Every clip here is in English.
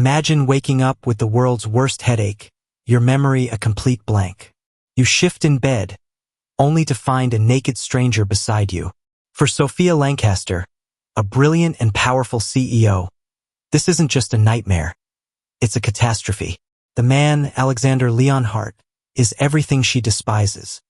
Imagine waking up with the world's worst headache, your memory a complete blank. You shift in bed, only to find a naked stranger beside you. For Sophia Lancaster, a brilliant and powerful CEO, this isn't just a nightmare. It's a catastrophe. The man, Alexander Leonhart, is everything she despises.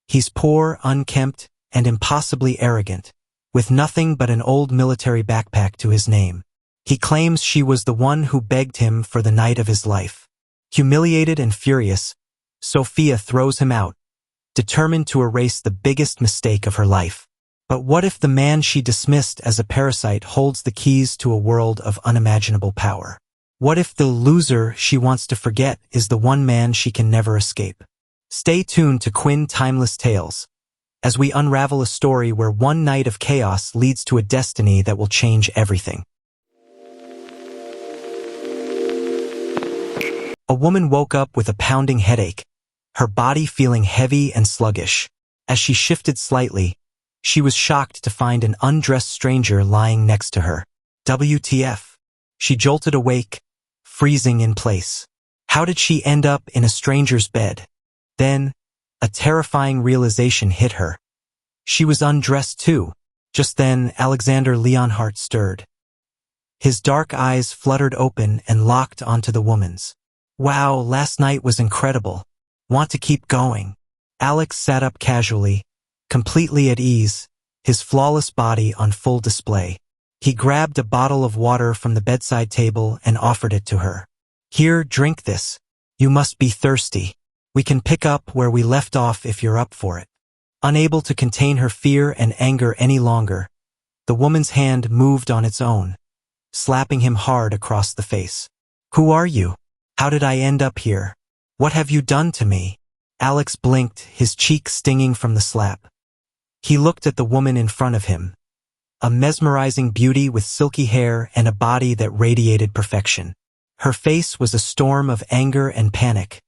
He's poor, unkempt, and impossibly arrogant, with nothing but an old military backpack to his name. He claims she was the one who begged him for the night of his life. Humiliated and furious, Sophia throws him out, determined to erase the biggest mistake of her life. But what if the man she dismissed as a parasite holds the keys to a world of unimaginable power? What if the loser she wants to forget is the one man she can never escape? Stay tuned to Quinn Timeless Tales, as we unravel a story where one night of chaos leads to a destiny that will change everything. A woman woke up with a pounding headache, her body feeling heavy and sluggish. As she shifted slightly, she was shocked to find an undressed stranger lying next to her. WTF? She jolted awake, freezing in place. How did she end up in a stranger's bed? Then, a terrifying realization hit her. She was undressed too. Just then, Alexander Leonhart stirred. His dark eyes fluttered open and locked onto the woman's. Wow, last night was incredible. Want to keep going? Alex sat up casually, completely at ease, his flawless body on full display. He grabbed a bottle of water from the bedside table and offered it to her. Here, drink this. You must be thirsty. We can pick up where we left off if you're up for it. Unable to contain her fear and anger any longer, the woman's hand moved on its own, slapping him hard across the face. Who are you? How did I end up here? What have you done to me? Alex blinked, his cheek stinging from the slap. He looked at the woman in front of him, a mesmerizing beauty with silky hair and a body that radiated perfection. Her face was a storm of anger and panic,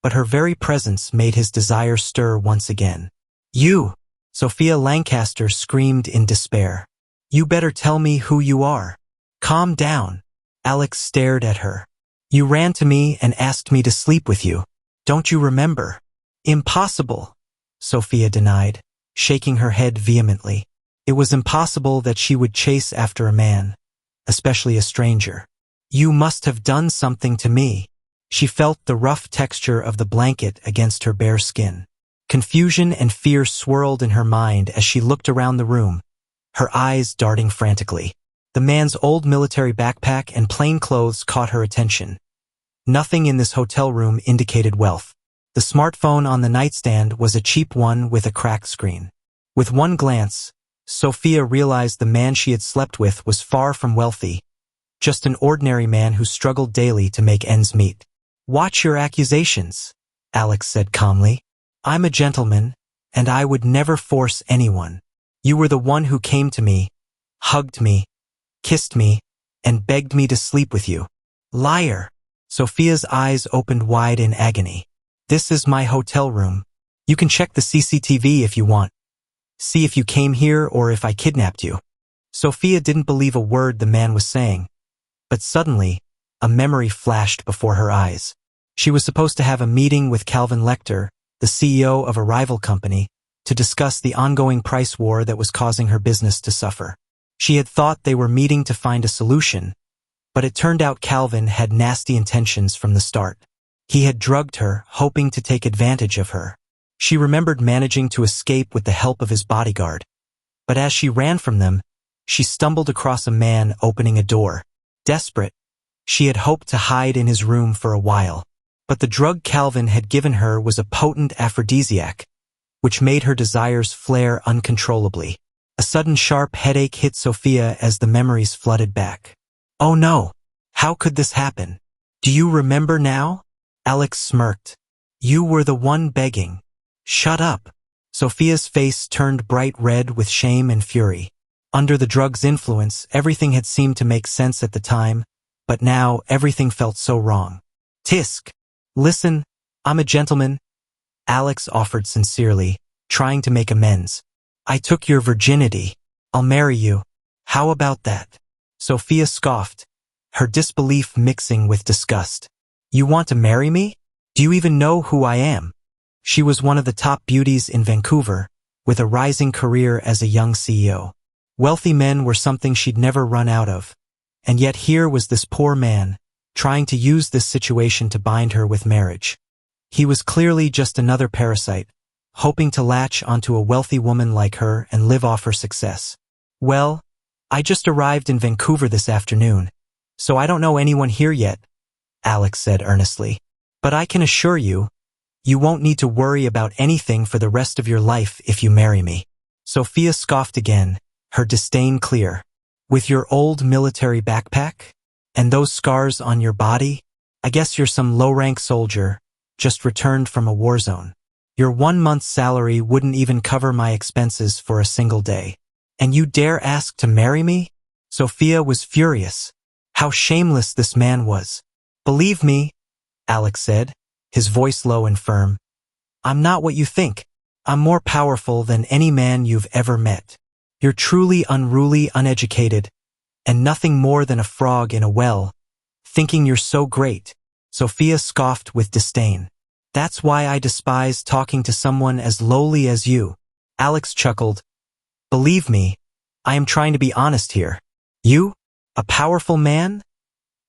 but her very presence made his desire stir once again. You! Sophia Lancaster screamed in despair. You better tell me who you are. Calm down. Alex stared at her. You ran to me and asked me to sleep with you. Don't you remember? Impossible, Sophia denied, shaking her head vehemently. It was impossible that she would chase after a man, especially a stranger. You must have done something to me. She felt the rough texture of the blanket against her bare skin. Confusion and fear swirled in her mind as she looked around the room, her eyes darting frantically. The man's old military backpack and plain clothes caught her attention. Nothing in this hotel room indicated wealth. The smartphone on the nightstand was a cheap one with a cracked screen. With one glance, Sophia realized the man she had slept with was far from wealthy, just an ordinary man who struggled daily to make ends meet. Watch your accusations, Alex said calmly. I'm a gentleman, and I would never force anyone. You were the one who came to me, hugged me, kissed me, and begged me to sleep with you. Liar! Sophia's eyes opened wide in agony. This is my hotel room. You can check the CCTV if you want. See if you came here or if I kidnapped you. Sophia didn't believe a word the man was saying, but suddenly, a memory flashed before her eyes. She was supposed to have a meeting with Calvin Lecter, the CEO of a rival company, to discuss the ongoing price war that was causing her business to suffer. She had thought they were meeting to find a solution, but it turned out Calvin had nasty intentions from the start. He had drugged her, hoping to take advantage of her. She remembered managing to escape with the help of his bodyguard, but as she ran from them, she stumbled across a man opening a door. Desperate, she had hoped to hide in his room for a while, but the drug Calvin had given her was a potent aphrodisiac, which made her desires flare uncontrollably. A sudden sharp headache hit Sophia as the memories flooded back. Oh no! How could this happen? Do you remember now? Alex smirked. You were the one begging. Shut up. Sophia's face turned bright red with shame and fury. Under the drug's influence, everything had seemed to make sense at the time, but now everything felt so wrong. Tisk! Listen, I'm a gentleman, Alex offered sincerely, trying to make amends. I took your virginity. I'll marry you. How about that? Sophia scoffed, her disbelief mixing with disgust. You want to marry me? Do you even know who I am? She was one of the top beauties in Vancouver, with a rising career as a young CEO. Wealthy men were something she'd never run out of. And yet here was this poor man, trying to use this situation to bind her with marriage. He was clearly just another parasite, hoping to latch onto a wealthy woman like her and live off her success. Well, I just arrived in Vancouver this afternoon, so I don't know anyone here yet, Alex said earnestly. But I can assure you, you won't need to worry about anything for the rest of your life if you marry me. Sophia scoffed again, her disdain clear. With your old military backpack? And those scars on your body? I guess you're some low-rank soldier, just returned from a war zone. Your 1 month's salary wouldn't even cover my expenses for a single day. And you dare ask to marry me? Sophia was furious. How shameless this man was. Believe me, Alex said, his voice low and firm. I'm not what you think. I'm more powerful than any man you've ever met. You're truly unruly, uneducated, and nothing more than a frog in a well, thinking you're so great. Sophia scoffed with disdain. That's why I despise talking to someone as lowly as you. Alex chuckled. Believe me, I am trying to be honest here. You? A powerful man?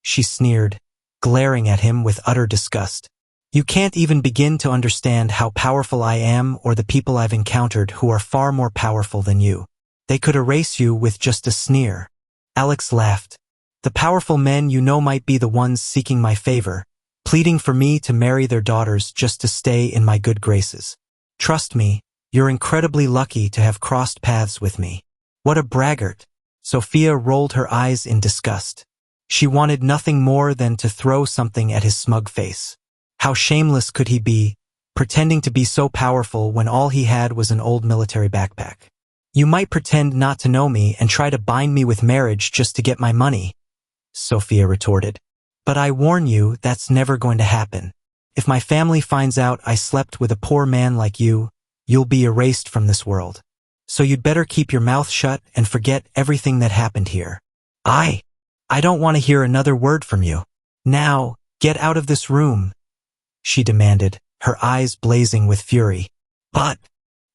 She sneered, glaring at him with utter disgust. You can't even begin to understand how powerful I am or the people I've encountered who are far more powerful than you. They could erase you with just a sneer. Alex laughed. The powerful men you know might be the ones seeking my favor, pleading for me to marry their daughters just to stay in my good graces. Trust me, you're incredibly lucky to have crossed paths with me. What a braggart. Sophia rolled her eyes in disgust. She wanted nothing more than to throw something at his smug face. How shameless could he be, pretending to be so powerful when all he had was an old military backpack? You might pretend not to know me and try to bind me with marriage just to get my money, Sophia retorted. But I warn you, that's never going to happen. If my family finds out I slept with a poor man like you, you'll be erased from this world. So you'd better keep your mouth shut and forget everything that happened here. I don't want to hear another word from you. Now, get out of this room, she demanded, her eyes blazing with fury. But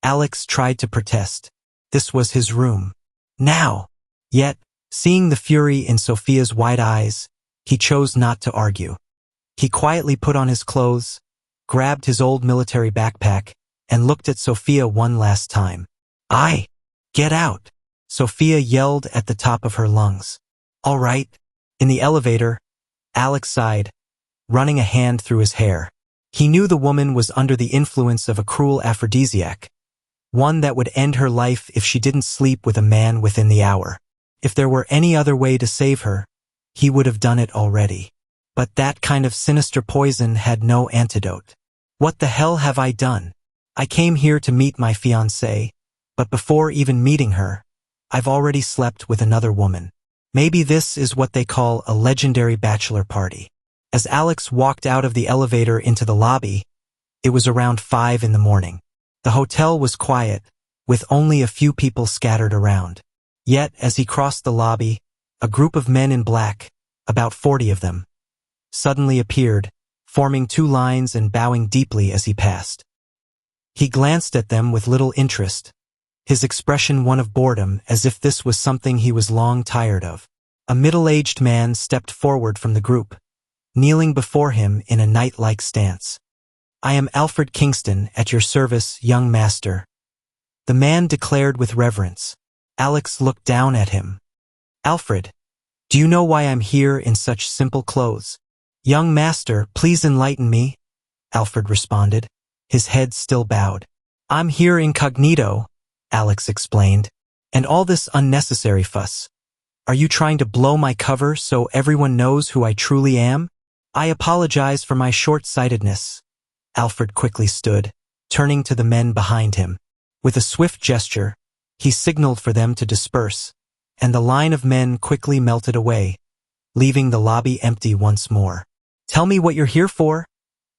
Alex tried to protest. This was his room. Now. Yet, seeing the fury in Sophia's wide eyes, he chose not to argue. He quietly put on his clothes, grabbed his old military backpack, and looked at Sophia one last time. Get out, Sophia yelled at the top of her lungs. All right. In the elevator, Alex sighed, running a hand through his hair. He knew the woman was under the influence of a cruel aphrodisiac, one that would end her life if she didn't sleep with a man within the hour. If there were any other way to save her, he would have done it already. But that kind of sinister poison had no antidote. What the hell have I done? I came here to meet my fiancé, but before even meeting her, I've already slept with another woman. Maybe this is what they call a legendary bachelor party. As Alex walked out of the elevator into the lobby, it was around 5 in the morning. The hotel was quiet, with only a few people scattered around. Yet, as he crossed the lobby, a group of men in black, about 40 of them, suddenly appeared, forming 2 lines and bowing deeply as he passed. He glanced at them with little interest, his expression one of boredom, as if this was something he was long tired of. A middle-aged man stepped forward from the group, kneeling before him in a knight-like stance. I am Alfred Kingston, at your service, young master, the man declared with reverence. Alex looked down at him. Alfred, do you know why I'm here in such simple clothes? Young master, please enlighten me, Alfred responded, his head still bowed. I'm here incognito, Alex explained. And all this unnecessary fuss. Are you trying to blow my cover so everyone knows who I truly am? I apologize for my short-sightedness. Alfred quickly stood, turning to the men behind him. With a swift gesture, he signaled for them to disperse, and the line of men quickly melted away, leaving the lobby empty once more. Tell me what you're here for,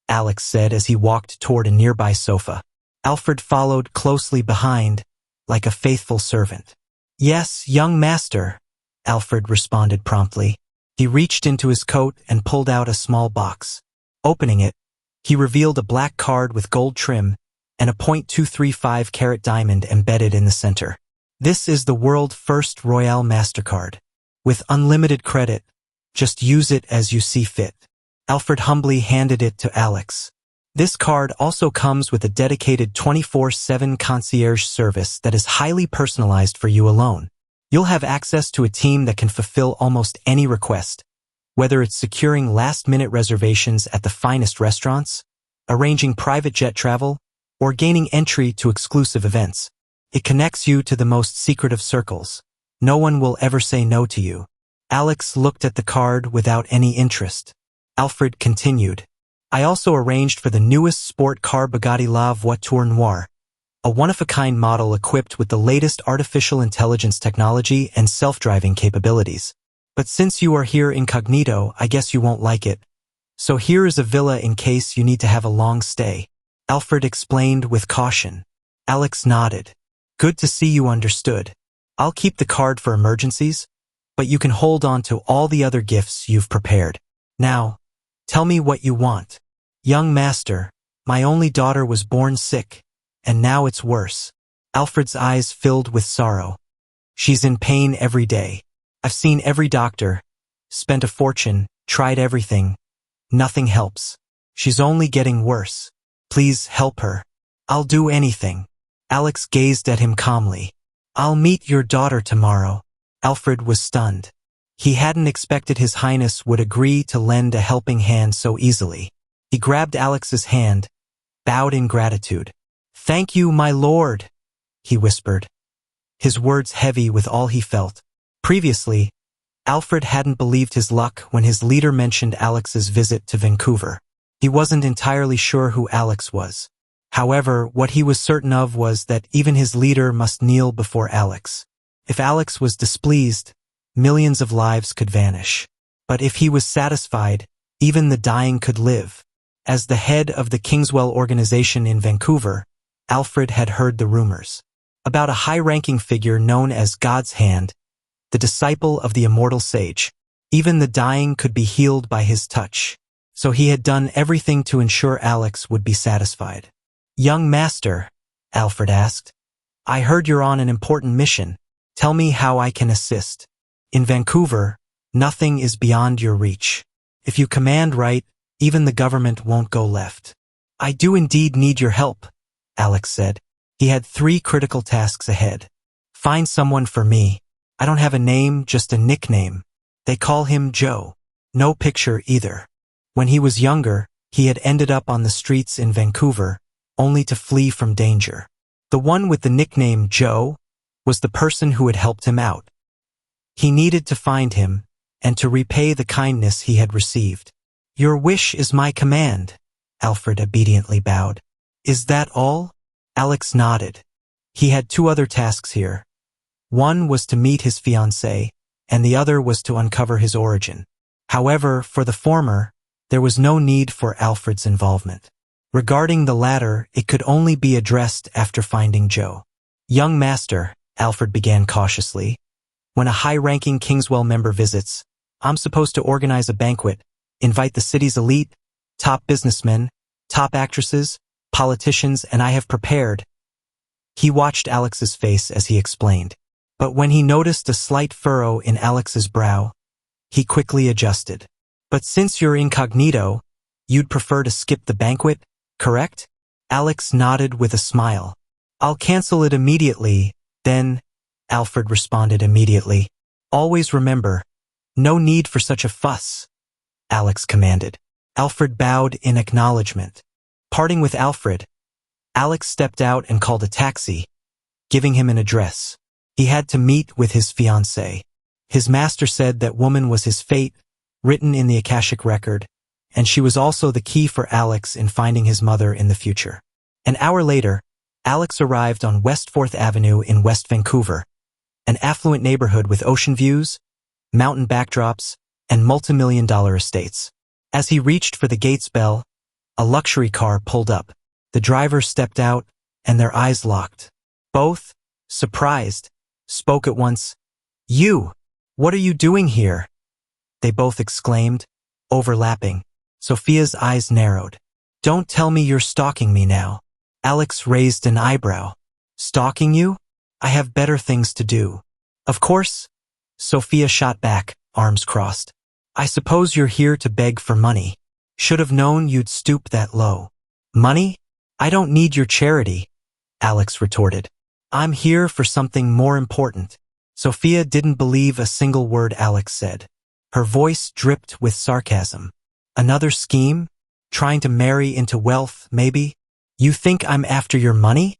Alex said as he walked toward a nearby sofa. Alfred followed closely behind, like a faithful servant. Yes, young master, Alfred responded promptly. He reached into his coat and pulled out a small box. Opening it, he revealed a black card with gold trim and a .235-carat diamond embedded in the center. This is the world's first Royale MasterCard. With unlimited credit, just use it as you see fit. Alfred humbly handed it to Alex. This card also comes with a dedicated 24/7 concierge service that is highly personalized for you alone. You'll have access to a team that can fulfill almost any request, whether it's securing last-minute reservations at the finest restaurants, arranging private jet travel, or gaining entry to exclusive events. It connects you to the most secret of circles. No one will ever say no to you. Alex looked at the card without any interest. Alfred continued. I also arranged for the newest sport car Bugatti La Voiture Noire, a one-of-a-kind model equipped with the latest artificial intelligence technology and self-driving capabilities. But since you are here incognito, I guess you won't like it. So here is a villa in case you need to have a long stay. Alfred explained with caution. Alex nodded. Good to see you understood. I'll keep the card for emergencies, but you can hold on to all the other gifts you've prepared. Now, tell me what you want. Young master, my only daughter was born sick, and now it's worse. Alfred's eyes filled with sorrow. She's in pain every day. I've seen every doctor, spent a fortune, tried everything. Nothing helps. She's only getting worse. Please help her. I'll do anything. Alex gazed at him calmly. I'll meet your daughter tomorrow. Alfred was stunned. He hadn't expected His Highness would agree to lend a helping hand so easily. He grabbed Alex's hand, bowed in gratitude. Thank you, my lord, he whispered, his words heavy with all he felt. Previously, Alfred hadn't believed his luck when his leader mentioned Alex's visit to Vancouver. He wasn't entirely sure who Alex was. However, what he was certain of was that even his leader must kneel before Alex. If Alex was displeased, millions of lives could vanish. But if he was satisfied, even the dying could live. As the head of the Kingswell organization in Vancouver, Alfred had heard the rumors about a high-ranking figure known as God's Hand, the disciple of the immortal sage. Even the dying could be healed by his touch. So he had done everything to ensure Alex would be satisfied. Young master, Alfred asked, I heard you're on an important mission. Tell me how I can assist. In Vancouver, nothing is beyond your reach. If you command right, even the government won't go left. I do indeed need your help, Alex said. He had 3 critical tasks ahead. Find someone for me. I don't have a name, just a nickname. They call him Joe. No picture either. When he was younger, he had ended up on the streets in Vancouver, only to flee from danger. The one with the nickname Joe was the person who had helped him out. He needed to find him and to repay the kindness he had received. Your wish is my command, Alfred obediently bowed. Is that all? Alex nodded. He had 2 other tasks here. One was to meet his fiancée, and the other was to uncover his origin. However, for the former, there was no need for Alfred's involvement. Regarding the latter, it could only be addressed after finding Joe. Young master, Alfred began cautiously, when a high-ranking Kingswell member visits, I'm supposed to organize a banquet, invite the city's elite, top businessmen, top actresses, politicians, and I have prepared. He watched Alex's face as he explained. But when he noticed a slight furrow in Alex's brow, he quickly adjusted. But since you're incognito, you'd prefer to skip the banquet, correct? Alex nodded with a smile. I'll cancel it immediately, then, Alfred responded immediately. Always remember, no need for such a fuss, Alex commanded. Alfred bowed in acknowledgement. Parting with Alfred, Alex stepped out and called a taxi, giving him an address. He had to meet with his fiancée. His master said that woman was his fate, written in the Akashic record, and she was also the key for Alex in finding his mother in the future. An hour later, Alex arrived on West 4th Avenue in West Vancouver, an affluent neighborhood with ocean views, mountain backdrops, and multi-million-dollar estates. As he reached for the gates bell, a luxury car pulled up. The driver stepped out, and their eyes locked. Both, surprised, spoke at once. You! What are you doing here? they both exclaimed, overlapping. Sophia's eyes narrowed. Don't tell me you're stalking me now. Alex raised an eyebrow. Stalking you? I have better things to do. Of course. Sophia shot back, arms crossed. I suppose you're here to beg for money. Should have known you'd stoop that low. Money? I don't need your charity, Alex retorted. I'm here for something more important. Sophia didn't believe a single word Alex said. Her voice dripped with sarcasm. Another scheme? Trying to marry into wealth, maybe? You think I'm after your money?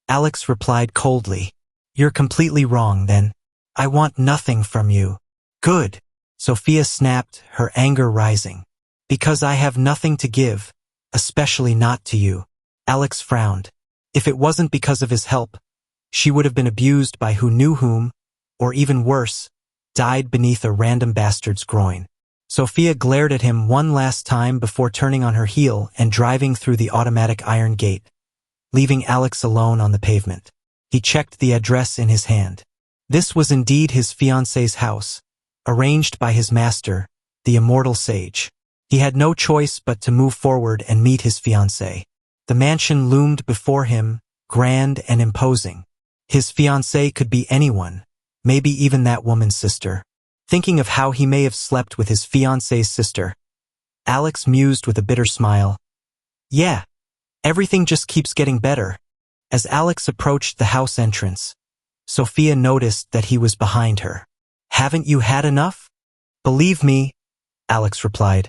Alex replied coldly. You're completely wrong, then. I want nothing from you. Good. Sophia snapped, her anger rising. Because I have nothing to give, especially not to you. Alex frowned. If it wasn't because of his help, she would have been abused by who knew whom, or even worse, died beneath a random bastard's groin. Sophia glared at him one last time before turning on her heel and driving through the automatic iron gate, leaving Alex alone on the pavement. He checked the address in his hand. This was indeed his fiancé's house, arranged by his master, the immortal sage. He had no choice but to move forward and meet his fiancée. The mansion loomed before him, grand and imposing. His fiancée could be anyone, maybe even that woman's sister. Thinking of how he may have slept with his fiancée's sister, Alex mused with a bitter smile. Yeah, everything just keeps getting better. As Alex approached the house entrance, Sophia noticed that he was behind her. Haven't you had enough? Believe me, Alex replied.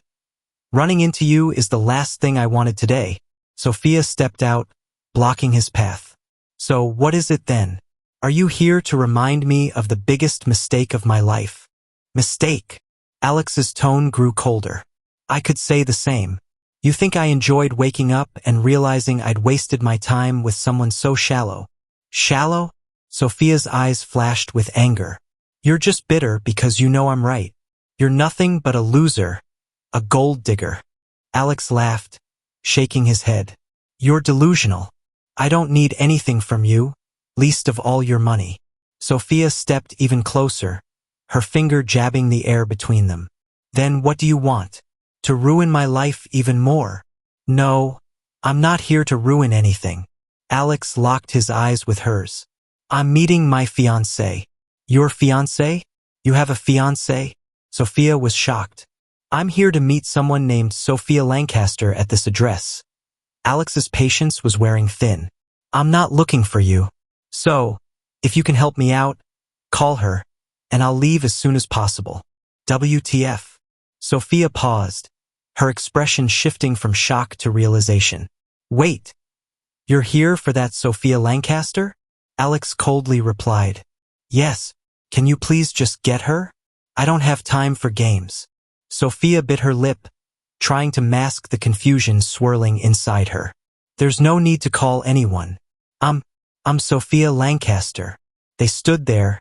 Running into you is the last thing I wanted today. Sophia stepped out, blocking his path. So what is it then? Are you here to remind me of the biggest mistake of my life? Mistake. Alex's tone grew colder. I could say the same. You think I enjoyed waking up and realizing I'd wasted my time with someone so shallow? Shallow? Sophia's eyes flashed with anger. You're just bitter because you know I'm right. You're nothing but a loser, a gold digger. Alex laughed, shaking his head. You're delusional. I don't need anything from you, least of all your money. Sophia stepped even closer, her finger jabbing the air between them. Then what do you want? To ruin my life even more? No, I'm not here to ruin anything. Alex locked his eyes with hers. I'm meeting my fiancé. Your fiancé? You have a fiancé? Sophia was shocked. I'm here to meet someone named Sophia Lancaster at this address. Alex's patience was wearing thin. I'm not looking for you. So, if you can help me out, call her, and I'll leave as soon as possible. WTF. Sophia paused, her expression shifting from shock to realization. Wait, you're here for that Sophia Lancaster? Alex coldly replied. Yes, can you please just get her? I don't have time for games. Sophia bit her lip, trying to mask the confusion swirling inside her. There's no need to call anyone. I'm Sophia Lancaster. They stood there,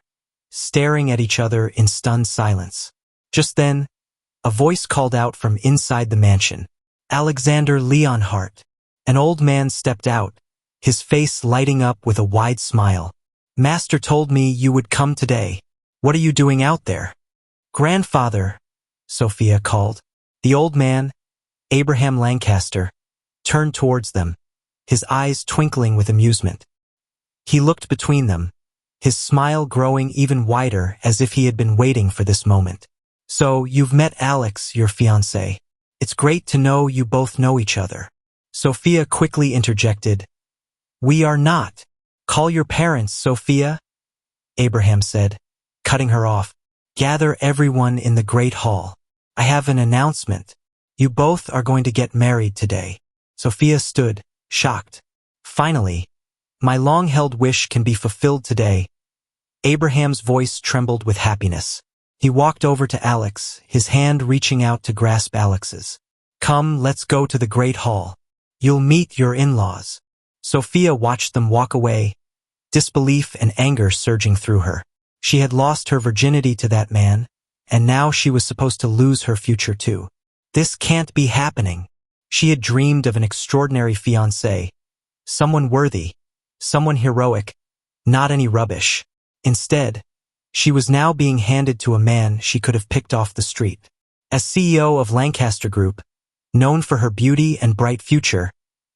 staring at each other in stunned silence. Just then, a voice called out from inside the mansion. Alexander Leonhart. An old man stepped out, his face lighting up with a wide smile. Master told me you would come today. What are you doing out there? Grandfather, Sophia called. The old man, Abraham Lancaster, turned towards them, his eyes twinkling with amusement. He looked between them, his smile growing even wider as if he had been waiting for this moment. So, you've met Alex, your fiancé. It's great to know you both know each other. Sophia quickly interjected. We are not. Call your parents, Sophia, Abraham said, cutting her off. Gather everyone in the great hall. I have an announcement. You both are going to get married today. Sophia stood, shocked. Finally, my long-held wish can be fulfilled today. Abraham's voice trembled with happiness. He walked over to Alex, his hand reaching out to grasp Alex's. Come, let's go to the great hall. You'll meet your in-laws. Sophia watched them walk away, disbelief and anger surging through her. She had lost her virginity to that man, and now she was supposed to lose her future too. This can't be happening. She had dreamed of an extraordinary fiancé, someone worthy, someone heroic, not any rubbish. Instead, she was now being handed to a man she could have picked off the street. As CEO of Lancaster Group, known for her beauty and bright future,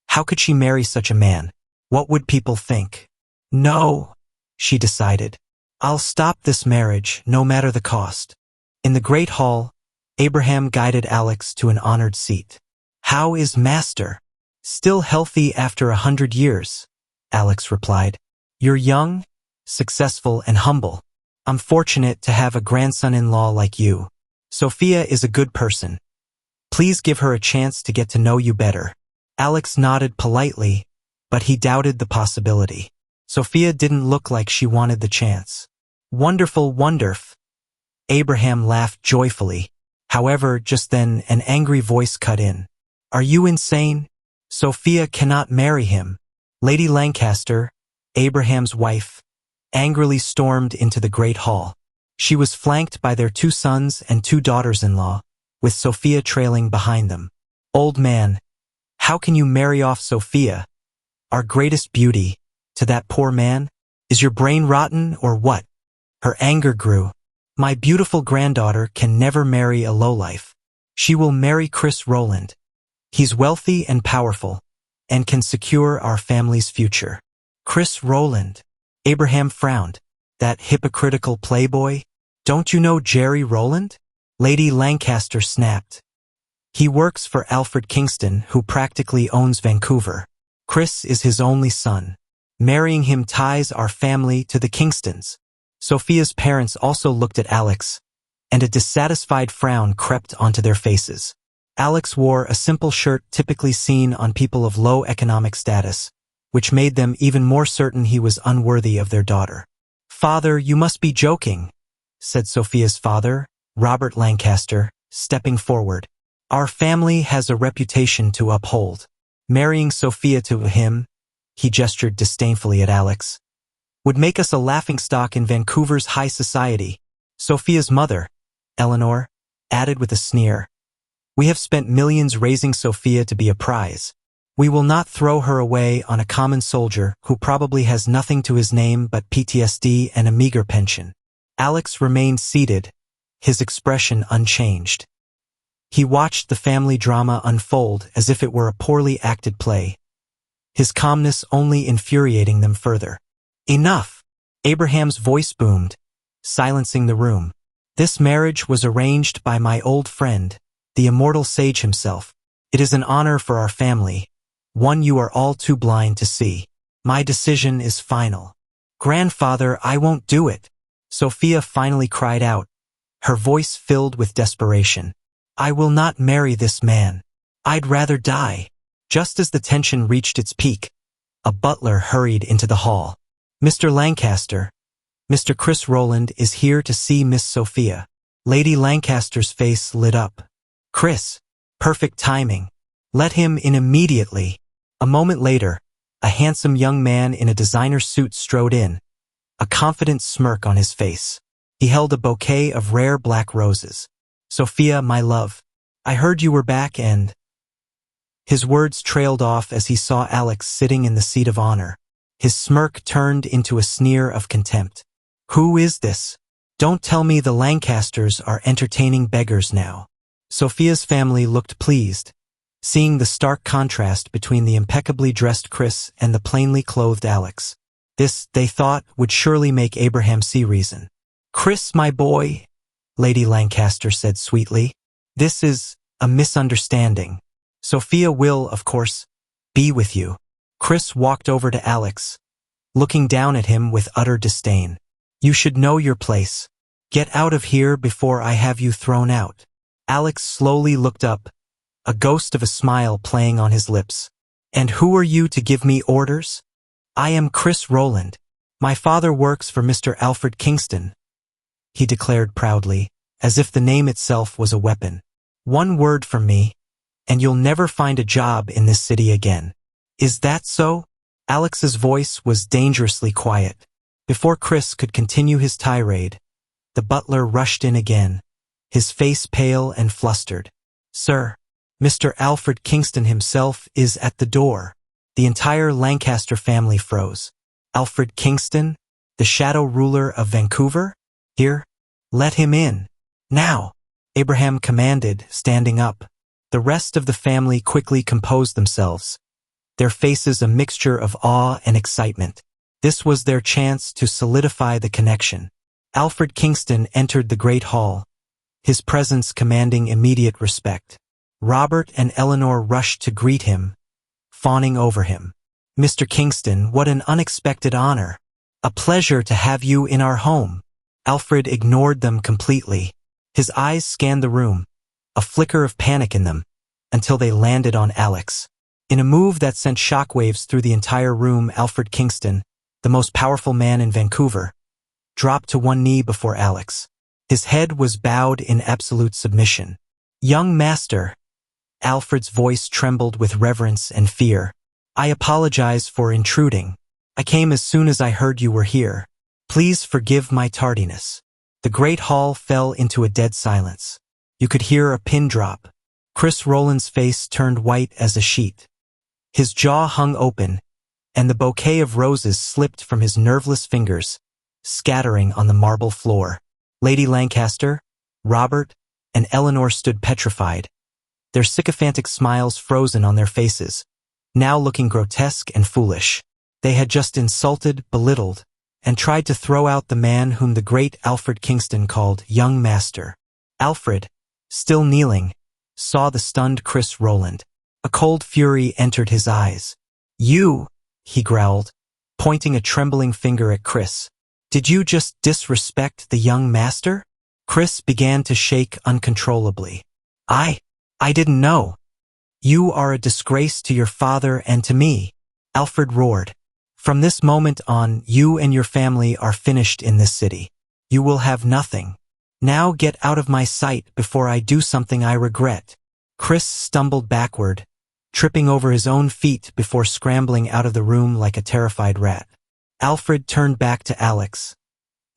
how could she marry such a man? What would people think? No, she decided. I'll stop this marriage, no matter the cost. In the great hall, Abraham guided Alex to an honored seat. How is Master? Still healthy after 100 years, Alex replied. You're young, successful, and humble. I'm fortunate to have a grandson-in-law like you. Sophia is a good person. Please give her a chance to get to know you better. Alex nodded politely, but he doubted the possibility. Sophia didn't look like she wanted the chance. Wonderful, wonderful. Abraham laughed joyfully. However, just then an angry voice cut in. Are you insane? Sophia cannot marry him. Lady Lancaster, Abraham's wife, angrily stormed into the great hall. She was flanked by their 2 sons and 2 daughters-in-law, with Sophia trailing behind them. Old man, how can you marry off Sophia, our greatest beauty, to that poor man? Is your brain rotten or what? Her anger grew. My beautiful granddaughter can never marry a lowlife. She will marry Chris Rowland. He's wealthy and powerful, and can secure our family's future. Chris Rowland. Abraham frowned. That hypocritical playboy? Don't you know Jerry Rowland? Lady Lancaster snapped. He works for Alfred Kingston, who practically owns Vancouver. Chris is his only son. Marrying him ties our family to the Kingstons. Sophia's parents also looked at Alex, and a dissatisfied frown crept onto their faces. Alex wore a simple shirt typically seen on people of low economic status, which made them even more certain he was unworthy of their daughter. Father, you must be joking, said Sophia's father, Robert Lancaster, stepping forward. Our family has a reputation to uphold. Marrying Sophia to him, he gestured disdainfully at Alex, would make us a laughingstock in Vancouver's high society. Sophia's mother, Eleanor, added with a sneer. We have spent millions raising Sophia to be a prize. We will not throw her away on a common soldier who probably has nothing to his name but PTSD and a meager pension. Alex remained seated, his expression unchanged. He watched the family drama unfold as if it were a poorly acted play, his calmness only infuriating them further. Enough! Abraham's voice boomed, silencing the room. This marriage was arranged by my old friend, the immortal sage himself. It is an honor for our family, one you are all too blind to see. My decision is final. Grandfather, I won't do it. Sophia finally cried out, her voice filled with desperation. I will not marry this man. I'd rather die. Just as the tension reached its peak, a butler hurried into the hall. Mr. Lancaster, Mr. Chris Rowland is here to see Miss Sophia. Lady Lancaster's face lit up. Chris, perfect timing. Let him in immediately. A moment later, a handsome young man in a designer suit strode in, a confident smirk on his face. He held a bouquet of rare black roses. Sophia, my love, I heard you were back and... His words trailed off as he saw Alex sitting in the seat of honor. His smirk turned into a sneer of contempt. Who is this? Don't tell me the Lancasters are entertaining beggars now. Sophia's family looked pleased, seeing the stark contrast between the impeccably dressed Chris and the plainly clothed Alex. This, they thought, would surely make Abraham see reason. Chris, my boy, Lady Lancaster said sweetly, this is a misunderstanding. Sophia will, of course, be with you. Chris walked over to Alex, looking down at him with utter disdain. You should know your place. Get out of here before I have you thrown out. Alex slowly looked up, a ghost of a smile playing on his lips. And who are you to give me orders? I am Chris Rowland. My father works for Mr. Alfred Kingston, he declared proudly, as if the name itself was a weapon. One word from me, and you'll never find a job in this city again. Is that so? Alex's voice was dangerously quiet. Before Chris could continue his tirade, the butler rushed in again, his face pale and flustered. Sir, Mr. Alfred Kingston himself is at the door. The entire Lancaster family froze. Alfred Kingston, the shadow ruler of Vancouver? Here, let him in. Now. Abraham commanded, standing up. The rest of the family quickly composed themselves, their faces a mixture of awe and excitement. This was their chance to solidify the connection. Alfred Kingston entered the great hall, his presence commanding immediate respect. Robert and Eleanor rushed to greet him, fawning over him. "Mr. Kingston, what an unexpected honor. A pleasure to have you in our home." Alfred ignored them completely. His eyes scanned the room, a flicker of panic in them, until they landed on Alex. In a move that sent shockwaves through the entire room, Alfred Kingston, the most powerful man in Vancouver, dropped to one knee before Alex. His head was bowed in absolute submission. "Young master," Alfred's voice trembled with reverence and fear. "I apologize for intruding. I came as soon as I heard you were here. Please forgive my tardiness." The great hall fell into a dead silence. You could hear a pin drop. Chris Rowland's face turned white as a sheet. His jaw hung open, and the bouquet of roses slipped from his nerveless fingers, scattering on the marble floor. Lady Lancaster, Robert, and Eleanor stood petrified, their sycophantic smiles frozen on their faces, now looking grotesque and foolish. They had just insulted, belittled, and tried to throw out the man whom the great Alfred Kingston called young master. Alfred, still kneeling, saw the stunned Chris Rowland. A cold fury entered his eyes. "You," he growled, pointing a trembling finger at Chris. "Did you just disrespect the young master?" Chris began to shake uncontrollably. I didn't know. "You are a disgrace to your father and to me," Alfred roared. "From this moment on, you and your family are finished in this city. You will have nothing. Now get out of my sight before I do something I regret." Chris stumbled backward, tripping over his own feet before scrambling out of the room like a terrified rat. Alfred turned back to Alex,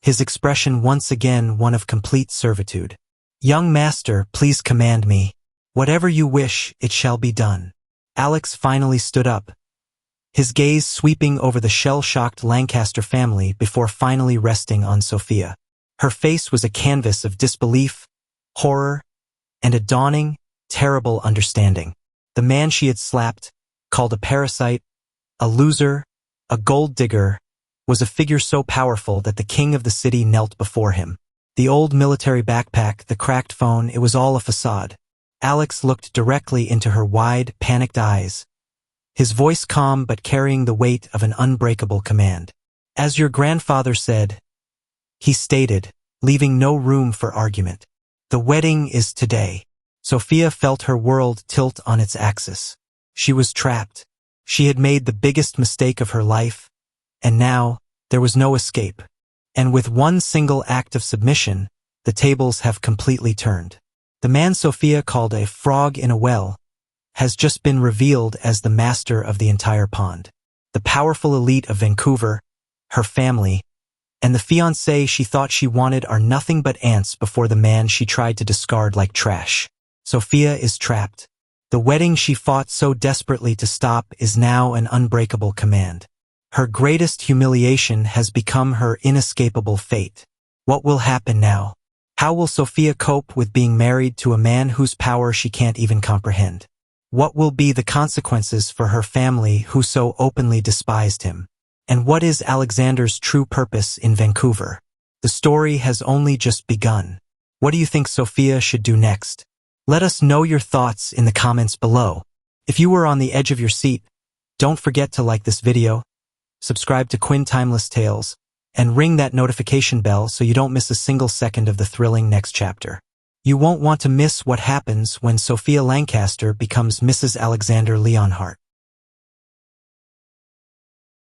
his expression once again one of complete servitude. "Young master, please command me. Whatever you wish, it shall be done." Alex finally stood up, his gaze sweeping over the shell-shocked Lancaster family before finally resting on Sophia. Her face was a canvas of disbelief, horror, and a dawning, terrible understanding. The man she had slapped, called a parasite, a loser, a gold digger, was a figure so powerful that the king of the city knelt before him. The old military backpack, the cracked phone, it was all a facade. Alex looked directly into her wide, panicked eyes, his voice calm but carrying the weight of an unbreakable command. "As your grandfather said," he stated, leaving no room for argument, "the wedding is today." Sophia felt her world tilt on its axis. She was trapped. She had made the biggest mistake of her life, and now there was no escape. And with one single act of submission, the tables have completely turned. The man Sophia called a frog in a well has just been revealed as the master of the entire pond. The powerful elite of Vancouver, her family, and the fiancé she thought she wanted are nothing but ants before the man she tried to discard like trash. Sophia is trapped. The wedding she fought so desperately to stop is now an unbreakable command. Her greatest humiliation has become her inescapable fate. What will happen now? How will Sophia cope with being married to a man whose power she can't even comprehend? What will be the consequences for her family who so openly despised him? And what is Alexander's true purpose in Vancouver? The story has only just begun. What do you think Sophia should do next? Let us know your thoughts in the comments below. If you were on the edge of your seat, don't forget to like this video, subscribe to Quinn Timeless Tales, and ring that notification bell so you don't miss a single second of the thrilling next chapter. You won't want to miss what happens when Sophia Lancaster becomes Mrs. Alexander Leonhart.